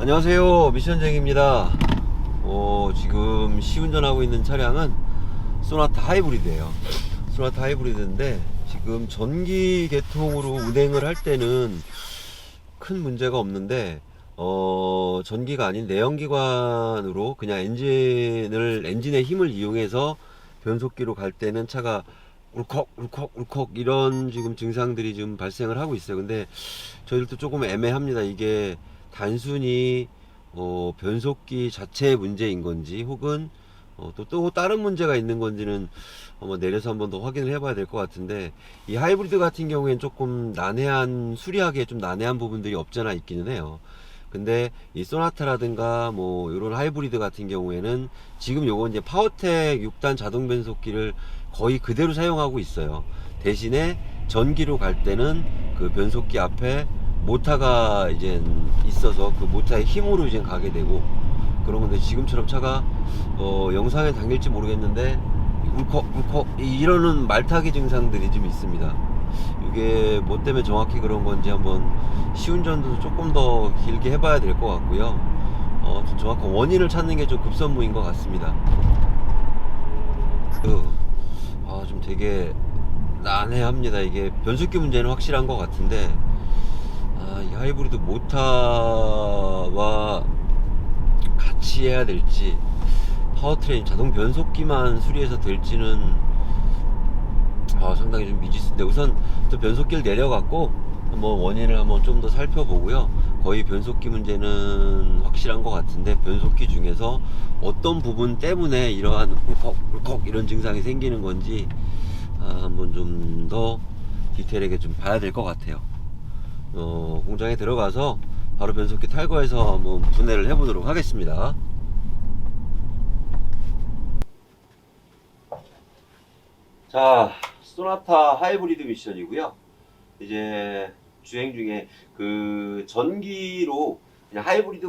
안녕하세요, 미션쟁입니다. 지금 시운전하고 있는 차량은 소나타 하이브리드예요. 소나타 하이브리드인데 지금 전기 계통으로 운행을 할 때는 큰 문제가 없는데 전기가 아닌 내연기관으로 그냥 엔진의 힘을 이용해서 변속기로 갈 때는 차가 울컥 울컥 울컥 이런 지금 증상들이 지금 발생을 하고 있어요. 근데 저희들도 조금 애매합니다. 이게 단순히 변속기 자체의 문제인 건지 혹은 또 다른 문제가 있는 건지는 내려서 한번 더 확인을 해봐야 될 것 같은데, 이 하이브리드 같은 경우에는 조금 수리하기에 좀 난해한 부분들이 없잖아 있기는 해요. 근데 이 소나타라든가 뭐 이런 하이브리드 같은 경우에는 지금 요건 이제 파워텍 6단 자동 변속기를 거의 그대로 사용하고 있어요. 대신에 전기로 갈 때는 그 변속기 앞에 모터가 이제 있어서 그 모터의 힘으로 이제 가게 되고 그런 건데, 지금처럼 차가 영상에 담길지 모르겠는데 울컥 울컥 이러는 말타기 증상들이 좀 있습니다. 이게 뭐 때문에 정확히 그런 건지 한번 시운전도 조금 더 길게 해봐야 될 것 같고요. 좀 정확한 원인을 찾는 게 좀 급선무인 것 같습니다. 좀 되게 난해합니다. 이게 변속기 문제는 확실한 것 같은데, 이 하이브리드 모터와 같이 해야 될지 파워트레인 자동 변속기만 수리해서 될지는 상당히 좀 미지수인데, 우선 또 변속기를 내려갖고 한번 원인을 한번 좀 더 살펴보고요. 거의 변속기 문제는 확실한 것 같은데, 변속기 중에서 어떤 부분 때문에 이러한 울컥 이런 증상이 생기는 건지 한번 좀 더 디테일하게 좀 봐야 될 것 같아요. 공장에 들어가서 바로 변속기 탈거해서 한번 분해를 해보도록 하겠습니다. 자, 소나타 하이브리드 미션이고요. 이제 주행 중에 그 전기로 그냥 하이브리드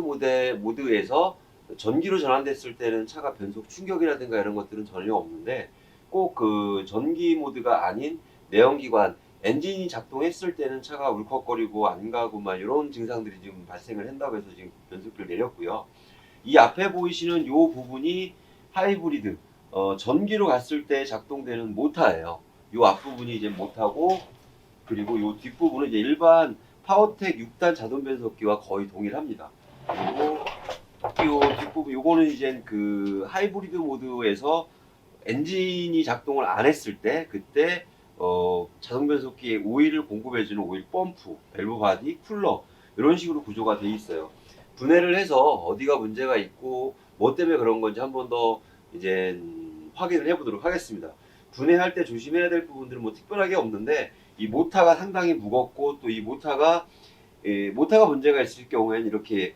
모드에서 전기로 전환됐을 때는 차가 변속 충격이라든가 이런 것들은 전혀 없는데, 꼭 그 전기 모드가 아닌 내연기관 엔진이 작동했을 때는 차가 울컥거리고 안 가고 막 이런 증상들이 지금 발생을 한다고 해서 지금 변속기를 내렸고요. 이 앞에 보이시는 요 부분이 하이브리드 전기로 갔을 때 작동되는 모터예요. 요 앞부분이 이제 모터고, 그리고 요 뒷부분은 이제 일반 파워텍 6단 자동 변속기와 거의 동일합니다. 그리고 요 뒷부분 요거는 이제 그 하이브리드 모드에서 엔진이 작동을 안 했을 때 그때 자동 변속기에 오일을 공급해주는 오일 펌프, 밸브 바디, 쿨러 이런 식으로 구조가 돼 있어요. 분해를 해서 어디가 문제가 있고 뭐 때문에 그런 건지 한 번 더 이제 확인을 해보도록 하겠습니다. 분해할 때 조심해야 될 부분들은 뭐 특별하게 없는데, 이 모터가 상당히 무겁고 또 이 모터가 문제가 있을 경우에는 이렇게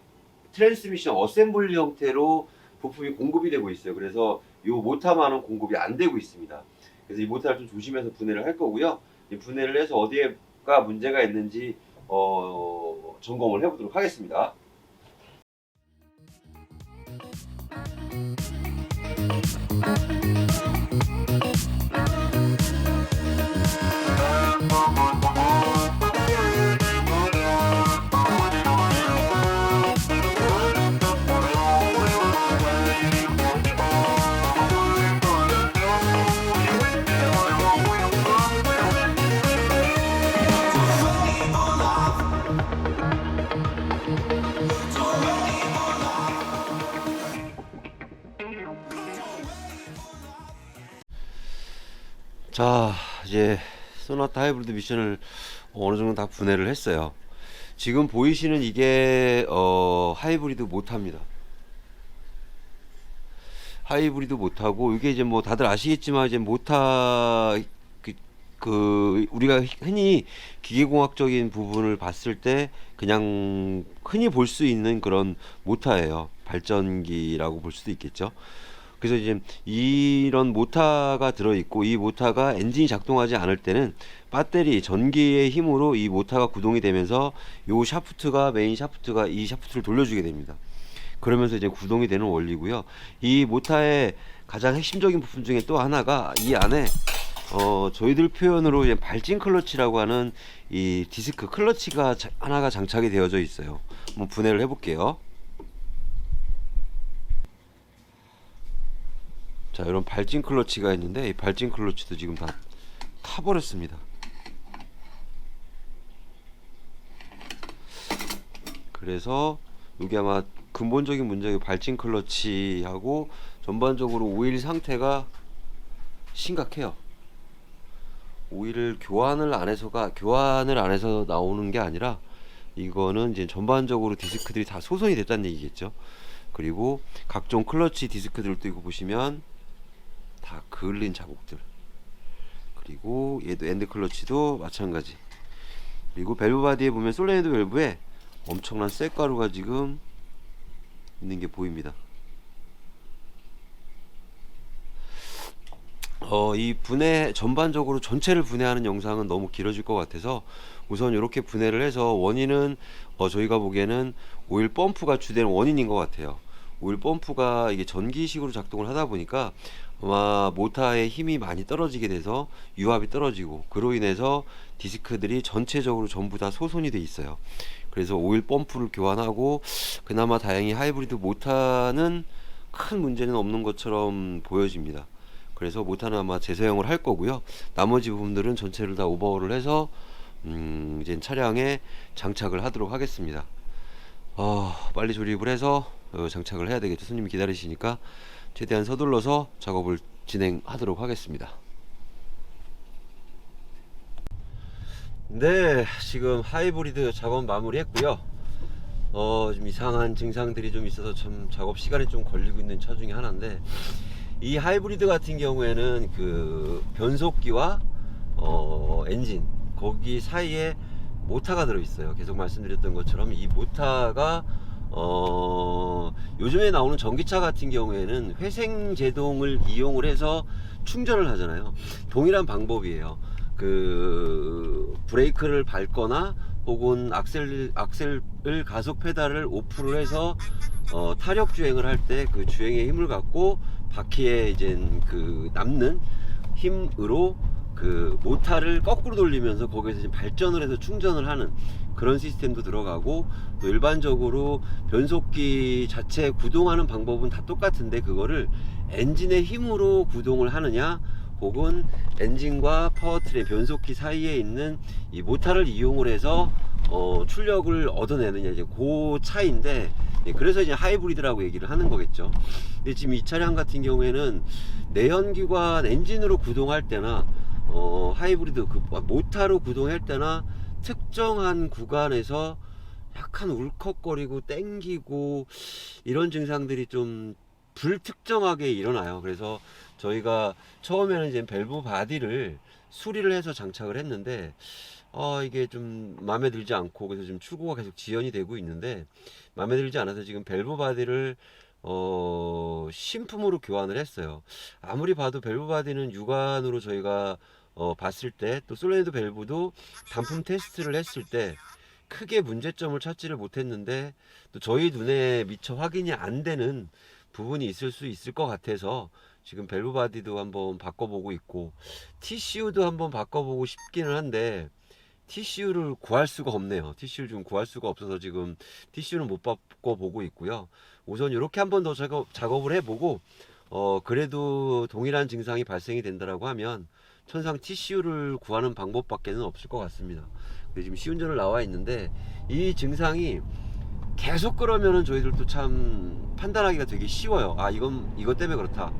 트랜스미션 어셈블리 형태로 부품이 공급이 되고 있어요. 그래서 이 모터만은 공급이 안 되고 있습니다. 그래서 이 모터를 좀 조심해서 분해를 할 거고요. 분해를 해서 어디가 문제가 있는지 점검을 해보도록 하겠습니다. 자, 이제 소나타 하이브리드 미션을 어느 정도 다 분해를 했어요. 지금 보이시는 이게 하이브리드 모터입니다. 하이브리드 모터고, 이게 이제 뭐 다들 아시겠지만 이제 모터 우리가 흔히 기계공학적인 부분을 봤을 때 그냥 흔히 볼 수 있는 그런 모터예요. 발전기라고 볼 수도 있겠죠. 그래서 이제 이런 모터가 들어있고, 이 모터가 엔진이 작동하지 않을 때는 배터리 전기의 힘으로 이 모터가 구동이 되면서 요 메인 샤프트가 이 샤프트를 돌려주게 됩니다. 그러면서 이제 구동이 되는 원리고요. 이 모터의 가장 핵심적인 부분 중에 또 하나가 이 안에 저희들 표현으로 이제 발진 클러치라고 하는 이 디스크 클러치가 하나가 장착이 되어져 있어요. 한번 분해를 해볼게요. 자, 이런 발진 클러치가 있는데 이 발진 클러치도 지금 다 타버렸습니다. 그래서 이게 아마 근본적인 문제가 발진 클러치하고 전반적으로 오일 상태가 심각해요. 오일을 교환을 안 해서 나오는 게 아니라 이거는 이제 전반적으로 디스크들이 다 소선이 됐다는 얘기겠죠. 그리고 각종 클러치 디스크들도 이거 보시면 다 그을린 자국들. 그리고 얘도 엔드 클러치도 마찬가지. 그리고 밸브 바디에 보면 솔레노이드 밸브에 엄청난 쇳가루가 지금 있는 게 보입니다. 이 분해 전반적으로 전체를 분해하는 영상은 너무 길어질 것 같아서 우선 이렇게 분해를 해서 원인은 저희가 보기에는 오일 펌프가 주된 원인인 것 같아요. 오일 펌프가 이게 전기식으로 작동을 하다 보니까 아마 모터의 힘이 많이 떨어지게 돼서 유압이 떨어지고 그로 인해서 디스크들이 전체적으로 전부 다 소손이 돼 있어요. 그래서 오일 펌프를 교환하고 그나마 다행히 하이브리드 모터는 큰 문제는 없는 것처럼 보여집니다. 그래서 모터는 아마 재사용을 할 거고요. 나머지 부분들은 전체를 다 오버홀을 해서 이제 차량에 장착을 하도록 하겠습니다. 빨리 조립을 해서 장착을 해야 되겠죠. 손님이 기다리시니까 최대한 서둘러서 작업을 진행하도록 하겠습니다. 네, 지금 하이브리드 작업 마무리 했고요. 좀 이상한 증상들이 좀 있어서 참 작업 시간이 좀 걸리고 있는 차 중에 하나인데, 이 하이브리드 같은 경우에는 그 변속기와 엔진 거기 사이에 모터가 들어 있어요. 계속 말씀드렸던 것처럼 이 모터가 요즘에 나오는 전기차 같은 경우에는 회생 제동을 이용을 해서 충전을 하잖아요. 동일한 방법이에요. 그 브레이크를 밟거나 혹은 악셀을 가속 페달을 오프를 해서 타력 주행을 할 때 그 주행의 힘을 갖고 바퀴에 이제 그 남는 힘으로 그 모터를 거꾸로 돌리면서 거기에서 이제 발전을 해서 충전을 하는 그런 시스템도 들어가고, 또 일반적으로 변속기 자체 구동하는 방법은 다 똑같은데 그거를 엔진의 힘으로 구동을 하느냐 혹은 엔진과 파워트레인 변속기 사이에 있는 이 모터를 이용을 해서 출력을 얻어내느냐, 이제 그 차이인데, 그래서 이제 하이브리드라고 얘기를 하는 거겠죠. 근데 지금 이 차량 같은 경우에는 내연기관 엔진으로 구동할 때나 하이브리드 그 모터로 구동할 때나 특정한 구간에서 약간 울컥거리고 땡기고 이런 증상들이 좀 불특정하게 일어나요. 그래서 저희가 처음에는 이제 밸브 바디를 수리를 해서 장착을 했는데 이게 좀 마음에 들지 않고, 그래서 지금 출고가 계속 지연이 되고 있는데, 마음에 들지 않아서 지금 밸브 바디를 신품으로 교환을 했어요. 아무리 봐도 밸브 바디는 육안으로 저희가 봤을 때, 또 솔레노이드 밸브도 단품 테스트를 했을 때 크게 문제점을 찾지를 못했는데, 또 저희 눈에 미처 확인이 안 되는 부분이 있을 수 있을 것 같아서 지금 밸브 바디도 한번 바꿔보고 있고, TCU도 한번 바꿔보고 싶기는 한데 TCU를 구할 수가 없네요. TCU를 좀 구할 수가 없어서 지금 TCU는 못 바꿔보고 있고요. 우선 이렇게 한번 더 작업을 해보고 그래도 동일한 증상이 발생이 된다라고 하면 천상 TCU를 구하는 방법밖에는 없을 것 같습니다. 지금 시운전을 나와 있는데 이 증상이 계속 그러면은 저희들도 참 판단하기가 되게 쉬워요. 이것 때문에 그렇다.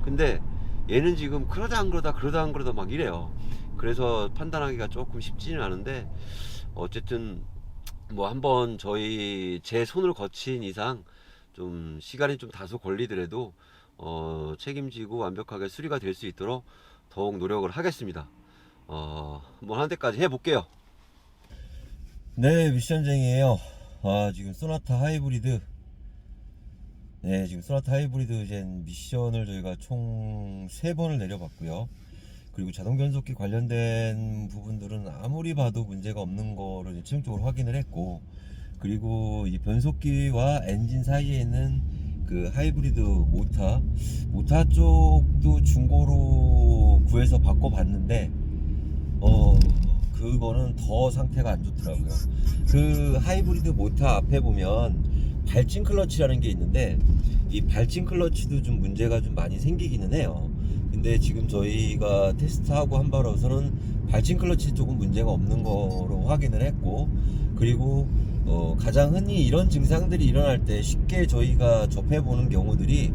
근데 얘는 지금 그러다 안 그러다 막 이래요. 그래서 판단하기가 조금 쉽지는 않은데, 어쨌든 뭐 한번 제 손을 거친 이상 좀 시간이 좀 다소 걸리더라도 책임지고 완벽하게 수리가 될 수 있도록 더욱 노력을 하겠습니다. 한번 한 대까지 해볼게요. 네, 미션쟁이에요. 지금 소나타 하이브리드, 지금 소나타 하이브리드 이제 미션을 저희가 총 3번을 내려봤고요. 그리고 자동 변속기 관련된 부분들은 아무리 봐도 문제가 없는 거를 최종적으로 확인을 했고, 그리고 이 변속기와 엔진 사이에 있는 그 하이브리드 모터 쪽도 중고로 구해서 바꿔봤는데 그거는 더 상태가 안 좋더라고요. 그 하이브리드 모터 앞에 보면 발진 클러치라는 게 있는데, 이 발진 클러치도 좀 문제가 좀 많이 생기기는 해요. 근데 지금 저희가 테스트하고 한 바로서는 발진 클러치 조금 문제가 없는 거로 확인을 했고, 그리고 가장 흔히 이런 증상들이 일어날 때 쉽게 저희가 접해보는 경우들이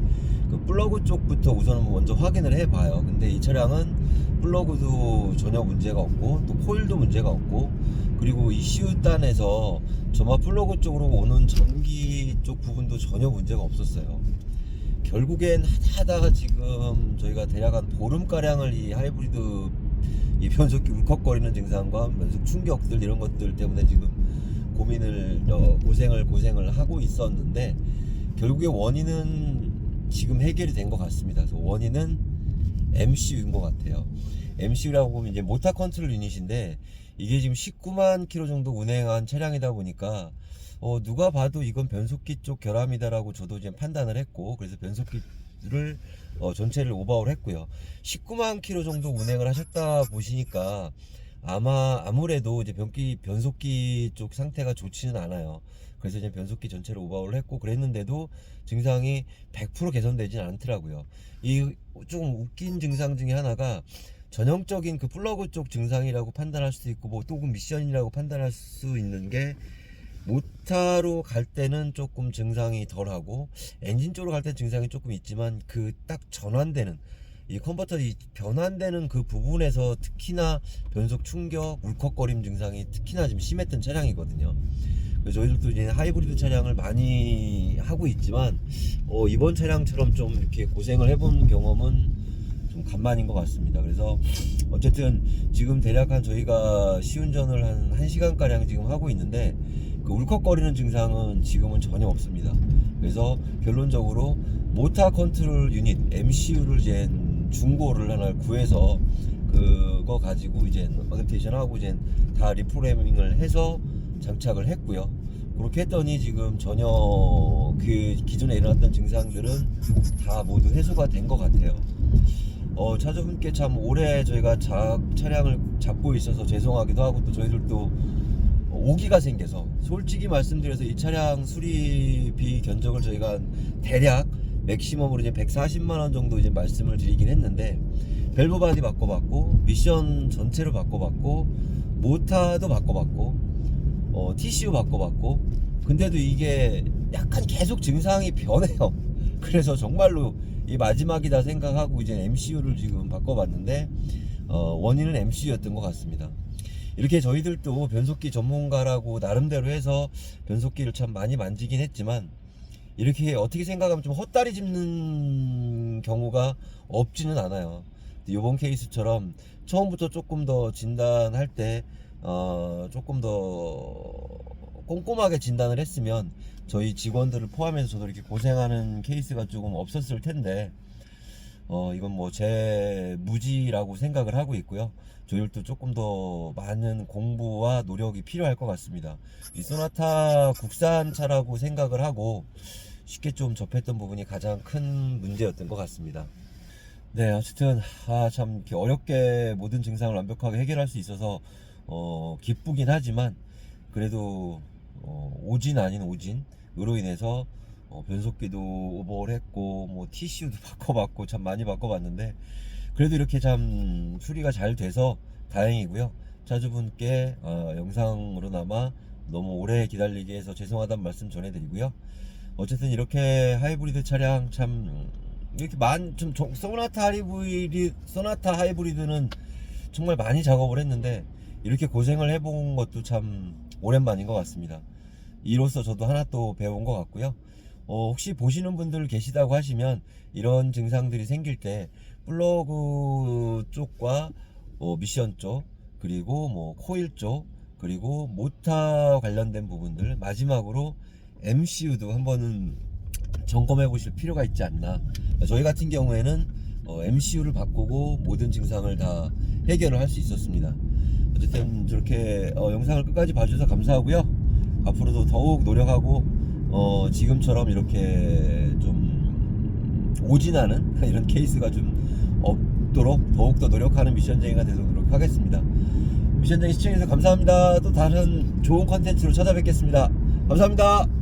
그 플러그 쪽부터 우선 먼저 확인을 해봐요. 근데 이 차량은 플러그도 전혀 문제가 없고, 또 코일도 문제가 없고, 그리고 ECU 단에서 점화 플러그 쪽으로 오는 전기 쪽 부분도 전혀 문제가 없었어요. 결국엔 하다가 지금 저희가 대략 한 보름가량을 이 하이브리드 이 변속기 울컥거리는 증상과 변속 충격들 이런 것들 때문에 지금 고생을 하고 있었는데, 결국에 원인은 지금 해결이 된 것 같습니다. 그래서 원인은 MCU인 것 같아요. MCU라고 보면 이제 모터 컨트롤 유닛인데, 이게 지금 19만 킬로 정도 운행한 차량이다 보니까 누가 봐도 이건 변속기 쪽 결함이다라고 저도 이제 판단을 했고, 그래서 변속기를 전체를 오버하울 했고요. 19만 킬로 정도 운행을 하셨다 보시니까 아무래도 이제 변속기 쪽 상태가 좋지는 않아요. 그래서 이제 변속기 전체를 오버하울을 했고, 그랬는데도 증상이 100% 개선되진 않더라고요. 이 좀 웃긴 증상 중에 하나가, 전형적인 그 플러그 쪽 증상이라고 판단할 수도 있고, 뭐 또는 미션이라고 판단할 수 있는 게, 모터로 갈 때는 조금 증상이 덜하고 엔진 쪽으로 갈 때는 증상이 조금 있지만, 그 딱 전환되는 이 컨버터이 변환되는 그 부분에서 특히나 변속 충격, 울컥거림 증상이 특히나 좀 심했던 차량이거든요. 그래서 저희들도 이제 하이브리드 차량을 많이 하고 있지만 이번 차량처럼 좀 이렇게 고생을 해본 경험은 좀 간만인 것 같습니다. 그래서 어쨌든 지금 대략 한 저희가 시운전을 한 1시간가량 지금 하고 있는데, 그 울컥거리는 증상은 지금은 전혀 없습니다. 그래서 결론적으로 모터 컨트롤 유닛 MCU를 이제 중고를 하나 구해서 그거 가지고 이제 어댑테이션하고 이제 다 리프로그래밍을 해서 장착을 했고요. 그렇게 했더니 지금 전혀 그 기존에 일어났던 증상들은 다 모두 해소가 된 것 같아요. 차주분께 참 오래 저희가 차량을 잡고 있어서 죄송하기도 하고, 또 저희들도 오기가 생겨서, 솔직히 말씀드려서 이 차량 수리비 견적을 저희가 대략 맥시멈으로 이제 140만원 정도 이제 말씀을 드리긴 했는데, 밸브 바디 바꿔봤고, 미션 전체를 바꿔봤고, 모터도 바꿔봤고, TCU 바꿔봤고, 근데도 이게 약간 계속 증상이 변해요. 그래서 정말로 이 마지막이다 생각하고 이제 MCU를 지금 바꿔봤는데, 원인은 MCU였던 것 같습니다. 이렇게 저희들도 변속기 전문가라고 나름대로 해서 변속기를 참 많이 만지긴 했지만, 이렇게 어떻게 생각하면 좀 헛다리 짚는 경우가 없지는 않아요. 이번 케이스처럼 처음부터 조금 더 진단할 때 조금 더 꼼꼼하게 진단을 했으면 저희 직원들을 포함해서 저도 이렇게 고생하는 케이스가 조금 없었을 텐데, 이건 뭐 제 무지라고 생각을 하고 있고요. 저희들도 조금 더 많은 공부와 노력이 필요할 것 같습니다. 이 소나타 국산차라고 생각을 하고 쉽게 좀 접했던 부분이 가장 큰 문제였던 것 같습니다. 네, 어쨌든 참 이렇게 어렵게 모든 증상을 완벽하게 해결할 수 있어서 기쁘긴 하지만, 그래도 오진 아닌 오진으로 인해서 변속기도 오버를 했고, 뭐 TCU도 바꿔봤고, 참 많이 바꿔봤는데, 그래도 이렇게 참 수리가 잘 돼서 다행이고요. 차주분께 영상으로나마 너무 오래 기다리게 해서 죄송하다는 말씀 전해드리고요. 어쨌든 이렇게 하이브리드 차량 참 이렇게 소나타 하이브리드는 정말 많이 작업을 했는데, 이렇게 고생을 해본 것도 참 오랜만인 것 같습니다. 이로써 저도 하나 또 배운 것 같고요. 혹시 보시는 분들 계시다고 하시면, 이런 증상들이 생길 때 플러그 쪽과 미션 쪽, 그리고 뭐 코일 쪽, 그리고 모터 관련된 부분들, 마지막으로 MCU도 한번은 점검해 보실 필요가 있지 않나. 저희 같은 경우에는 MCU를 바꾸고 모든 증상을 다 해결을 할 수 있었습니다. 어쨌든 저렇게 영상을 끝까지 봐주셔서 감사하고요. 앞으로도 더욱 노력하고 지금처럼 이렇게 좀 오진하는 이런 케이스가 좀 없도록 더욱더 노력하는 미션쟁이가 되도록 노력하겠습니다. 미션쟁이 시청해주셔서 감사합니다. 또 다른 좋은 컨텐츠로 찾아뵙겠습니다. 감사합니다.